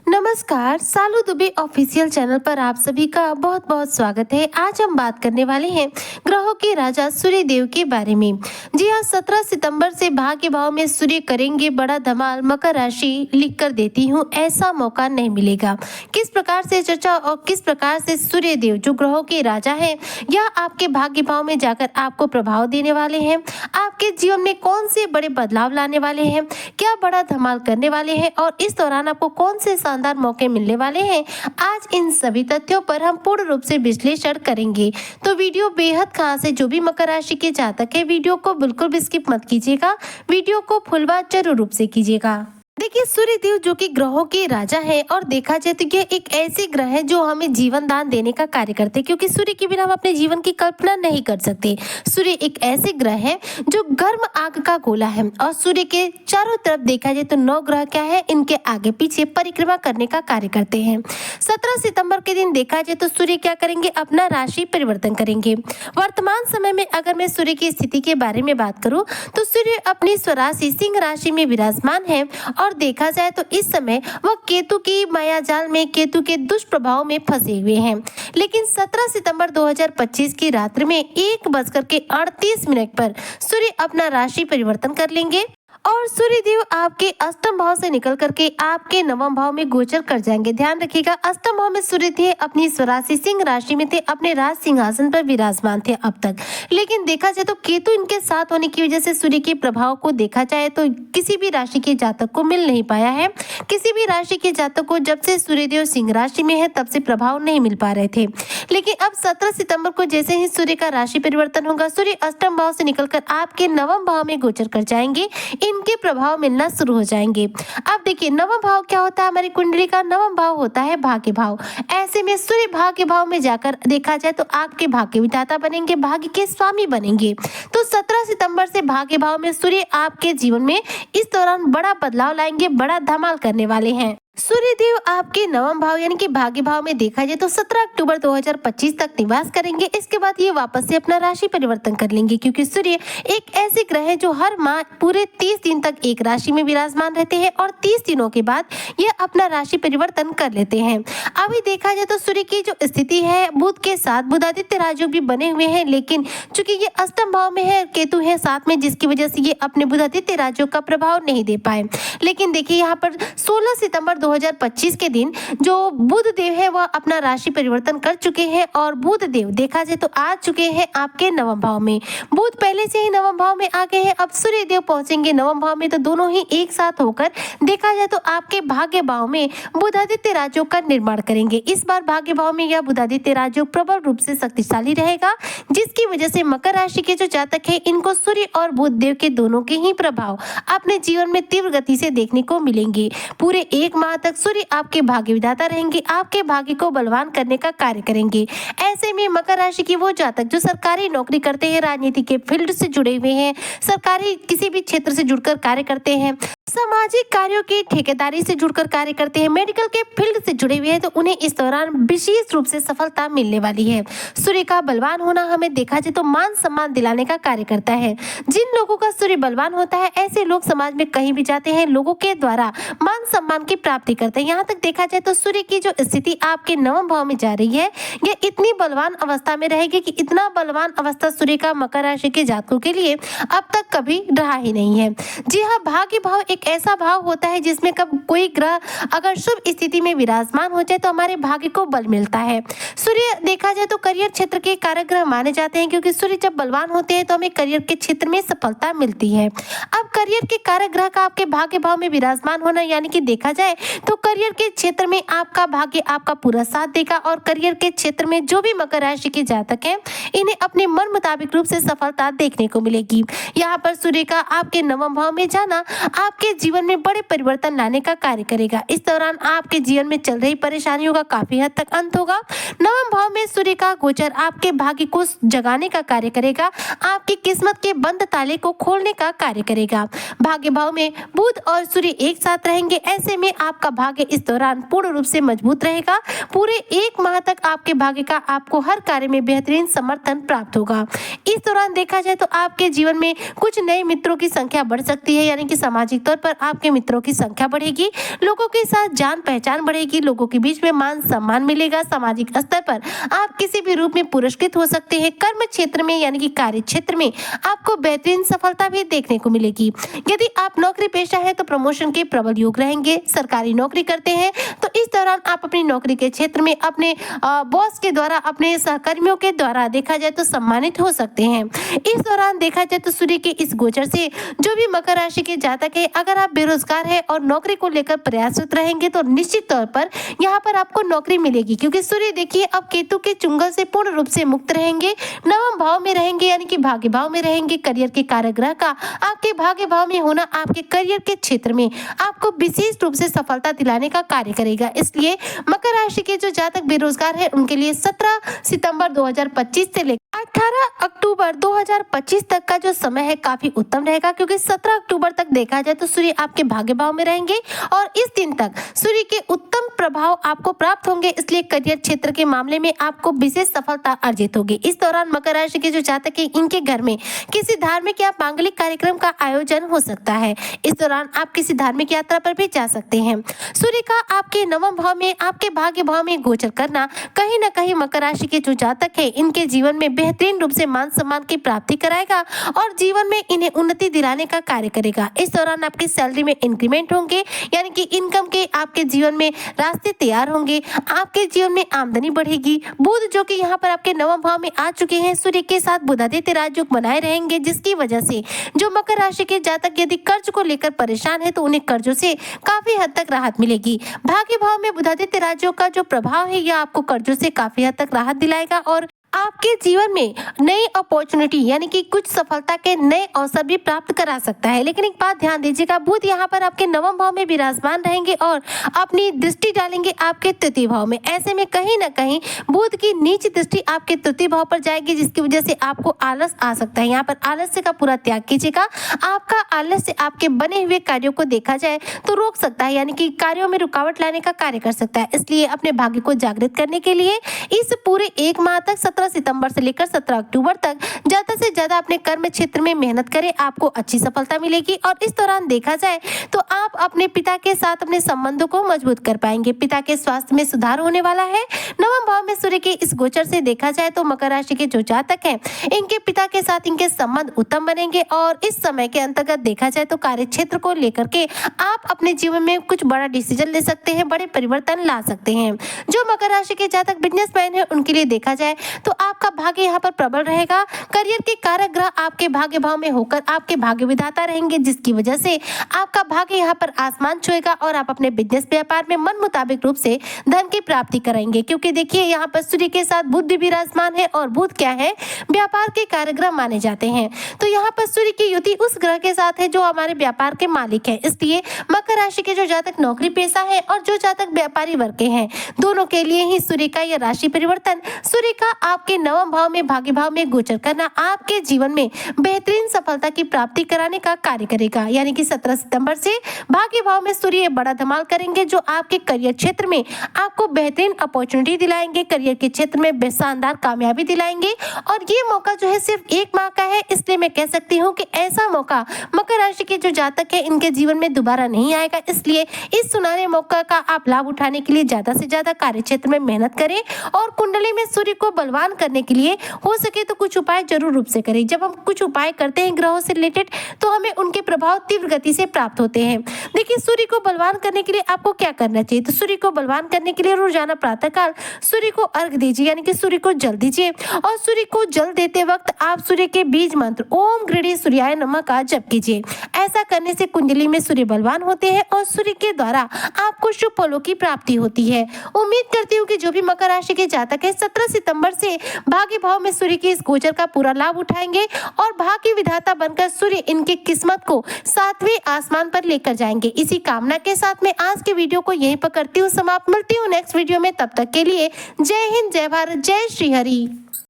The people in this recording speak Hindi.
नमस्कार, सालू दुबे ऑफिशियल चैनल पर आप सभी का बहुत बहुत स्वागत है। आज हम बात करने वाले हैं ग्रहों के राजा सूर्य देव के बारे में। जी हाँ, 17 सितंबर से भाग्य भाव में सूर्य करेंगे बड़ा धमाल। मकर राशि लिख कर देती हूँ, ऐसा मौका नहीं मिलेगा। किस प्रकार से चर्चा और किस प्रकार से सूर्य देव जो ग्रहों के राजा है यह आपके भाग्य भाव में जाकर आपको प्रभाव देने वाले हैं। आपके जीवन में कौन से बड़े बदलाव लाने वाले हैं, क्या बड़ा धमाल करने वाले हैं और इस दौरान आपको कौन से शानदार मौके मिलने वाले हैं। आज इन सभी तथ्यों पर हम पूर्ण रूप से विश्लेषण करेंगे, तो वीडियो बेहद खास है। जो भी मकर राशि के जातक है, वीडियो को बिल्कुल भी स्किप मत कीजिएगा, वीडियो को फुल वॉच जरूर रूप से कीजिएगा। देखिए, सूर्य देव जो कि ग्रहों के राजा है और देखा जाए तो यह एक ऐसे ग्रह है जो हमें जीवन दान देने का कार्य करते हैं, क्योंकि सूर्य के बिना हम अपने जीवन की कल्पना नहीं कर सकते। सूर्य एक ऐसे ग्रह है जो गर्म आग का गोला है और सूर्य के चारों तरफ देखा जाए तो 9 ग्रह क्या है, इनके आगे पीछे परिक्रमा करने का कार्य करते हैं। 17 सितंबर के दिन देखा जाए तो सूर्य क्या करेंगे, अपना राशि परिवर्तन करेंगे। वर्तमान समय में अगर मैं सूर्य की स्थिति के बारे में बात करूं तो सूर्य अपनी स्वराशि सिंह राशि में विराजमान है और देखा जाए तो इस समय वह केतु की मायाजाल में, केतु के दुष्प्रभाव में फंसे हुए हैं। लेकिन 17 सितंबर 2025 की रात्रि में 1:38 पर सूर्य अपना राशि परिवर्तन कर लेंगे और सूर्य देव आपके अष्टम भाव से निकल करके आपके नवम भाव में गोचर कर जाएंगे। ध्यान रखिएगा, अष्टम भाव में सूर्य थे, अपनी स्वराशि सिंह राशि में थे, अपने राज सिंहासन पर विराजमान थे अब तक। लेकिन देखा जाए तो केतु इनके साथ होने की वजह से सूर्य के प्रभाव को देखा जाए तो किसी भी राशि के जातक को मिल नहीं पाया है। किसी भी राशि के जातक को जब से सूर्य देव सिंह राशि में है तब से प्रभाव नहीं मिल पा रहे थे। लेकिन अब 17 सितंबर को जैसे ही सूर्य का राशि परिवर्तन होगा, सूर्य अष्टम भाव से निकलकर आपके नवम भाव में गोचर कर जाएंगे, इनके प्रभाव मिलना शुरू हो जाएंगे। अब देखिए, नवम भाव क्या होता है, हमारी कुंडली का नवम भाव होता है भाग्य भाव। ऐसे में सूर्य भाग्य भाव में जाकर देखा जाए तो आपके भाग्य विधाता बनेंगे, भाग्य के स्वामी बनेंगे। तो 17 सितंबर से भाग्य भाव में सूर्य आपके जीवन में इस दौरान बड़ा बदलाव लाएंगे, बड़ा धमाल करने वाले हैं। सूर्य देव आपके नवम भाव यानी कि भाग्य भाव में देखा जाए तो 17 अक्टूबर 2025 तक निवास करेंगे। इसके बाद ये वापस से अपना राशि परिवर्तन कर लेंगे, क्योंकि सूर्य एक ऐसे ग्रह है जो हर माह पूरे 30 दिन तक एक राशि में विराजमान रहते हैं और 30 दिनों के बाद ये अपना राशि परिवर्तन कर लेते हैं। अभी देखा जाए तो सूर्य की जो स्थिति है, बुध के साथ बुधादित्य राजयोग भी बने हुए हैं, लेकिन चूंकि ये अष्टम भाव में है, केतु है साथ में, जिसकी वजह से ये अपने बुधादित्य राजयोग का प्रभाव नहीं दे पाए। लेकिन देखिए, यहाँ पर 16 सितंबर 2025 के दिन जो बुध देव है वह अपना राशि परिवर्तन कर चुके हैं और बुध देव देखा जाए तो आ चुके हैं आपके नवम भाव में। बुध पहले से ही नवम भाव में आ गए हैं, अब सूर्य देव पहुंचेंगे नवम भाव में, तो दोनों ही एक साथ होकर देखा जाए तो आपके भाग्य भाव में बुधादित्य राजयोग का निर्माण करेंगे। इस बार भाग्य भाव में यह बुधादित्य राजयोग प्रबल रूप से शक्तिशाली रहेगा, जिसकी वजह से मकर राशि के जो जातक है इनको सूर्य और बुध देव के दोनों के ही प्रभाव अपने जीवन में तीव्र गति से देखने को मिलेंगे। पूरे एक माह तक सूर्य आपके भाग्य विधाता रहेंगे, आपके भाग्य को बलवान करने का कार्य करेंगे। ऐसे में मकर राशि के वो जातक जो सरकारी नौकरी करते हैं, राजनीति के फील्ड से जुड़े हुए हैं, सरकारी किसी भी क्षेत्र से जुड़कर कार्य करते हैं, सामाजिक कार्यों की ठेकेदारी से जुड़कर कार्य करते हैं, मेडिकल के फील्ड से जुड़े हुए हैं, तो उन्हें इस दौरान विशेष रूप से सफलता मिलने वाली है। सूर्य का बलवान होना हमें देखा जाए तो मान सम्मान दिलाने का कार्य करता है। जिन लोगों का सूर्य बलवान होता है, ऐसे लोग समाज में कहीं भी जाते हैं, लोगों के द्वारा मान सम्मान की प्राप्ति करते हैं। यहाँ तक देखा जाए तो सूर्य की जो स्थिति आपके नवम भाव में जा रही है, यह इतनी बलवान अवस्था में रहेगी कि इतना बलवान अवस्था सूर्य का मकर राशि के जातकों के लिए अब तक कभी रहा ही नहीं है। जी हाँ, भाग्य भाव एक ऐसा भाव होता है जिसमें कब कोई ग्रह अगर शुभ स्थिति में विराजमान हो जाए तो हमारे भाग्य को बल मिलता है। सूर्य देखा जाए तो करियर क्षेत्र के कारक ग्रह माने जाते हैं, क्योंकि सूर्य जब बलवान होते हैं तो हमें करियर के क्षेत्र में सफलता मिलती है। अब करियर के कारक ग्रह का आपके भाग्य भाव में विराजमान होना यानी कि देखा जाए तो करियर के क्षेत्र में आपका भाग्य आपका पूरा साथ देगा और करियर के क्षेत्र में जो भी मकर राशि के जातक हैं इन्हें अपने मन मुताबिक रूप से सफलता देखने को मिलेगी। यहाँ पर सूर्य का आपके नवम भाव में जाना आपके जीवन में बड़े परिवर्तन लाने का कार्य करेगा। इस दौरान आपके जीवन में चल रही परेशानियों का काफी हद तक अंत होगा। नवम भाव में सूर्य का गोचर आपके भाग्य को जगाने का कार्य करेगा, आपकी किस्मत के बंद ताले को खोलने का कार्य करेगा। भाग्य भाव में बुध और सूर्य एक साथ रहेंगे, ऐसे में आपका भाग्य इस दौरान पूर्ण रूप से मजबूत रहेगा। पूरे एक माह तक आपके भाग्य का आपको हर कार्य में बेहतरीन समर्थन प्राप्त होगा। इस दौरान देखा जाए तो आपके जीवन में कुछ नए मित्रों की संख्या बढ़ सकती है, यानी कि सामाजिक तौर स्तर पर आपके मित्रों की संख्या बढ़ेगी, लोगों के साथ जान पहचान बढ़ेगी, लोगों के बीच में मान सम्मान मिलेगा। सामाजिक स्तर पर आप किसी भी रूप में पुरस्कृत हो सकते हैं। कर्म क्षेत्र में यानी कि कार्य क्षेत्र में आपको बेहतरीन सफलता भी देखने को मिलेगी। यदि आप नौकरी पेशा है तो प्रमोशन के प्रबल योग रहेंगे। सरकारी नौकरी करते हैं तो इस दौरान आप अपनी नौकरी के क्षेत्र में अपने बॉस के द्वारा, अपने सहकर्मियों के द्वारा देखा जाए तो सम्मानित हो सकते हैं। इस दौरान देखा जाए तो सूर्य के इस गोचर से जो भी मकर राशि के जातक है, अगर आप बेरोजगार है और नौकरी को लेकर प्रयासरत रहेंगे तो निश्चित तौर पर यहाँ पर आपको नौकरी मिलेगी, क्योंकि सूर्य देखिए अब केतु के चुंगल से पूर्ण रूप से मुक्त रहेंगे, नवम भाव में रहेंगे यानी कि भाग्य भाव में रहेंगे। करियर के कारक का आपके भाग्य भाव में होना आपके करियर के क्षेत्र में आपको विशेष रूप से सफलता दिलाने का कार्य करेगा। इसलिए मकर राशि के जो जातक बेरोजगार है उनके लिए 17 सितंबर 2025 से लेकर 18 अक्टूबर 2025 तक का जो समय है काफी उत्तम रहेगा, क्योंकि 17 अक्टूबर तक देखा जाए तो सूर्य आपके भाग्य भाव में रहेंगे और इस दिन तक सूर्य के उत्तम प्रभाव आपको प्राप्त होंगे। इसलिए करियर क्षेत्र के मामले में आपको विशेष सफलता अर्जित होगी। इस दौरान मकर राशि के जो जातक है इनके घर में किसी धार्मिक या मांगलिक कार्यक्रम का आयोजन हो सकता है। इस दौरान आप किसी धार्मिक यात्रा पर भी जा सकते हैं। सूर्य का आपके नवम भाव में, आपके भाग्य भाव में गोचर करना कहीं न कहीं मकर राशि के जो जातक है इनके जीवन में बेहतरीन रूप से मान सम्मान की प्राप्ति कराएगा और जीवन में इन्हें उन्नति दिलाने का कार्य करेगा। इस दौरान आपकी सैलरी में इंक्रीमेंट होंगे, यानी कि इनकम के आपके जीवन में रास्ते तैयार होंगे, आपके जीवन में आमदनी बढ़ेगी। बुध जो कि यहाँ पर आपके नवम भाव में आ चुके हैं, सूर्य के साथ बुधादित्य राजयोग बनाए रहेंगे, जिसकी वजह से जो मकर राशि के जातक यदि कर्ज को लेकर परेशान है तो उन्हें कर्जों से काफी हद तक राहत मिलेगी। भाग्य भाव में बुधादित्य राजयोग का जो प्रभाव है यह आपको कर्जों से काफी हद तक राहत दिलाएगा और आपके जीवन में नई अपॉर्चुनिटी यानी कि कुछ सफलता के नए अवसर भी प्राप्त करा सकता है। लेकिन एक बात ध्यान दीजिएगा, बुध यहाँ पर आपके नवम भाव में विराजमान रहेंगे और अपनी दृष्टि डालेंगे आपके तृतीय भाव में। ऐसे में कहीं ना कहीं बुध की नीच दृष्टि आपके तृतीय भाव पर जाएगी, जिसकी वजह से आपको आलस आ सकता है। यहाँ पर आलस्य का पूरा त्याग कीजिएगा। आपका आलस्य आपके बने हुए कार्यों को देखा जाए तो रोक सकता है, यानी कि कार्यों में रुकावट लाने का कार्य कर सकता है। इसलिए अपने भाग्य को जागृत करने के लिए इस पूरे एक माह तक 17 सितंबर से लेकर 17 अक्टूबर तक ज्यादा से ज्यादा अपने कर्म क्षेत्र में मेहनत करें, आपको अच्छी सफलता मिलेगी। और इस दौरान देखा जाए तो आप अपने पिता के साथ अपने संबंधों को मजबूत कर पाएंगे। पिता के स्वास्थ्य में सुधार होने वाला है। नवम भाव में सूर्य के इस गोचर से देखा जाए तो मकर राशि के जो जातक हैं इनके पिता के साथ इनके संबंध उत्तम बनेंगे और इस समय के अंतर्गत देखा जाए तो कार्य क्षेत्र को लेकर के आप अपने जीवन में कुछ बड़ा डिसीजन ले सकते हैं, बड़े परिवर्तन ला सकते हैं। जो मकर राशि के जातक बिजनेसमैन है उनके लिए देखा जाए तो आपका भाग्य यहाँ पर प्रबल रहेगा। करियर के कारक ग्रह आपके भाग्य भाव में होकर आपके भाग्य विधाता रहेंगे, जिसकी वजह से आपका भाग्य यहाँ पर आसमान छुएगा और आप अपने बिजनेस व्यापार में मन मुताबिक रूप से धन की प्राप्ति करेंगे। क्योंकि देखिए यहाँ पर सूर्य के साथ बुध भी विराजमान है और बुध क्या है, व्यापार के कारक ग्रह माने जाते हैं। तो यहाँ पर सूर्य की युति उस ग्रह के साथ है जो हमारे व्यापार के मालिक है। इसलिए मकर राशि के जो जातक नौकरी पेशा है और जो जातक व्यापारी वर्ग के हैं, दोनों के लिए ही सूर्य का यह राशि परिवर्तन, सूर्य का आपके नवम भाव में भाग्य भाव में गोचर करना आपके जीवन में बेहतरीन सफलता की प्राप्ति कराने का कार्य करेगा। यानी कि 17 सितंबर से भाग्य भाव में सूर्य बड़ा धमाल करेंगे, जो आपके करियर क्षेत्र में आपको बेहतरीन अपॉर्चुनिटी दिलाएंगे, करियर के क्षेत्र में शानदार कामयाबी दिलाएंगे। और ये मौका जो है सिर्फ एक माह का है, इसलिए मैं कह सकती हूँ कि ऐसा मौका मकर राशि के जो जातक है इनके जीवन में दोबारा नहीं आएगा। इसलिए इस सुनहरे मौका का आप लाभ उठाने के लिए ज्यादा से ज्यादा कार्य क्षेत्र में मेहनत करें और कुंडली में सूर्य को बलवान करने के लिए हो सके तो कुछ उपाय जरूर रूप से करें। जब हम कुछ उपाय करते हैं ग्रहों से रिलेटेड तो हमें उनके प्रभाव तीव्र गति से प्राप्त होते हैं। देखिए सूर्य को बलवान करने के लिए आपको क्या करना चाहिए, तो सूर्य को बलवान करने के लिए रोजाना प्रातःकाल सूर्य को अर्घ दीजिए, यानी कि सूर्य को जल दीजिए। और सूर्य को जल देते वक्त आप सूर्य के बीज मंत्र ओम गृढ़ सूर्याय नमः का जप कीजिए। ऐसा करने से कुंडली में सूर्य बलवान होते हैं और सूर्य के द्वारा आपको शुभ फलों की प्राप्ति होती है। उम्मीद करती हूँ कि जो भी मकर राशि के जातक है 17 सितंबर से भाग्य भाव में सूर्य के इस गोचर का पूरा लाभ उठाएंगे और भाग्य विधाता बनकर सूर्य इनकी किस्मत को 7वें आसमान पर लेकर जाएंगे। इसी कामना के साथ मैं आज के वीडियो को यहीं पर करती हूँ समाप्त। मिलती हूँ नेक्स्ट वीडियो में, तब तक के लिए जय हिंद, जय भारत, जय श्री हरि।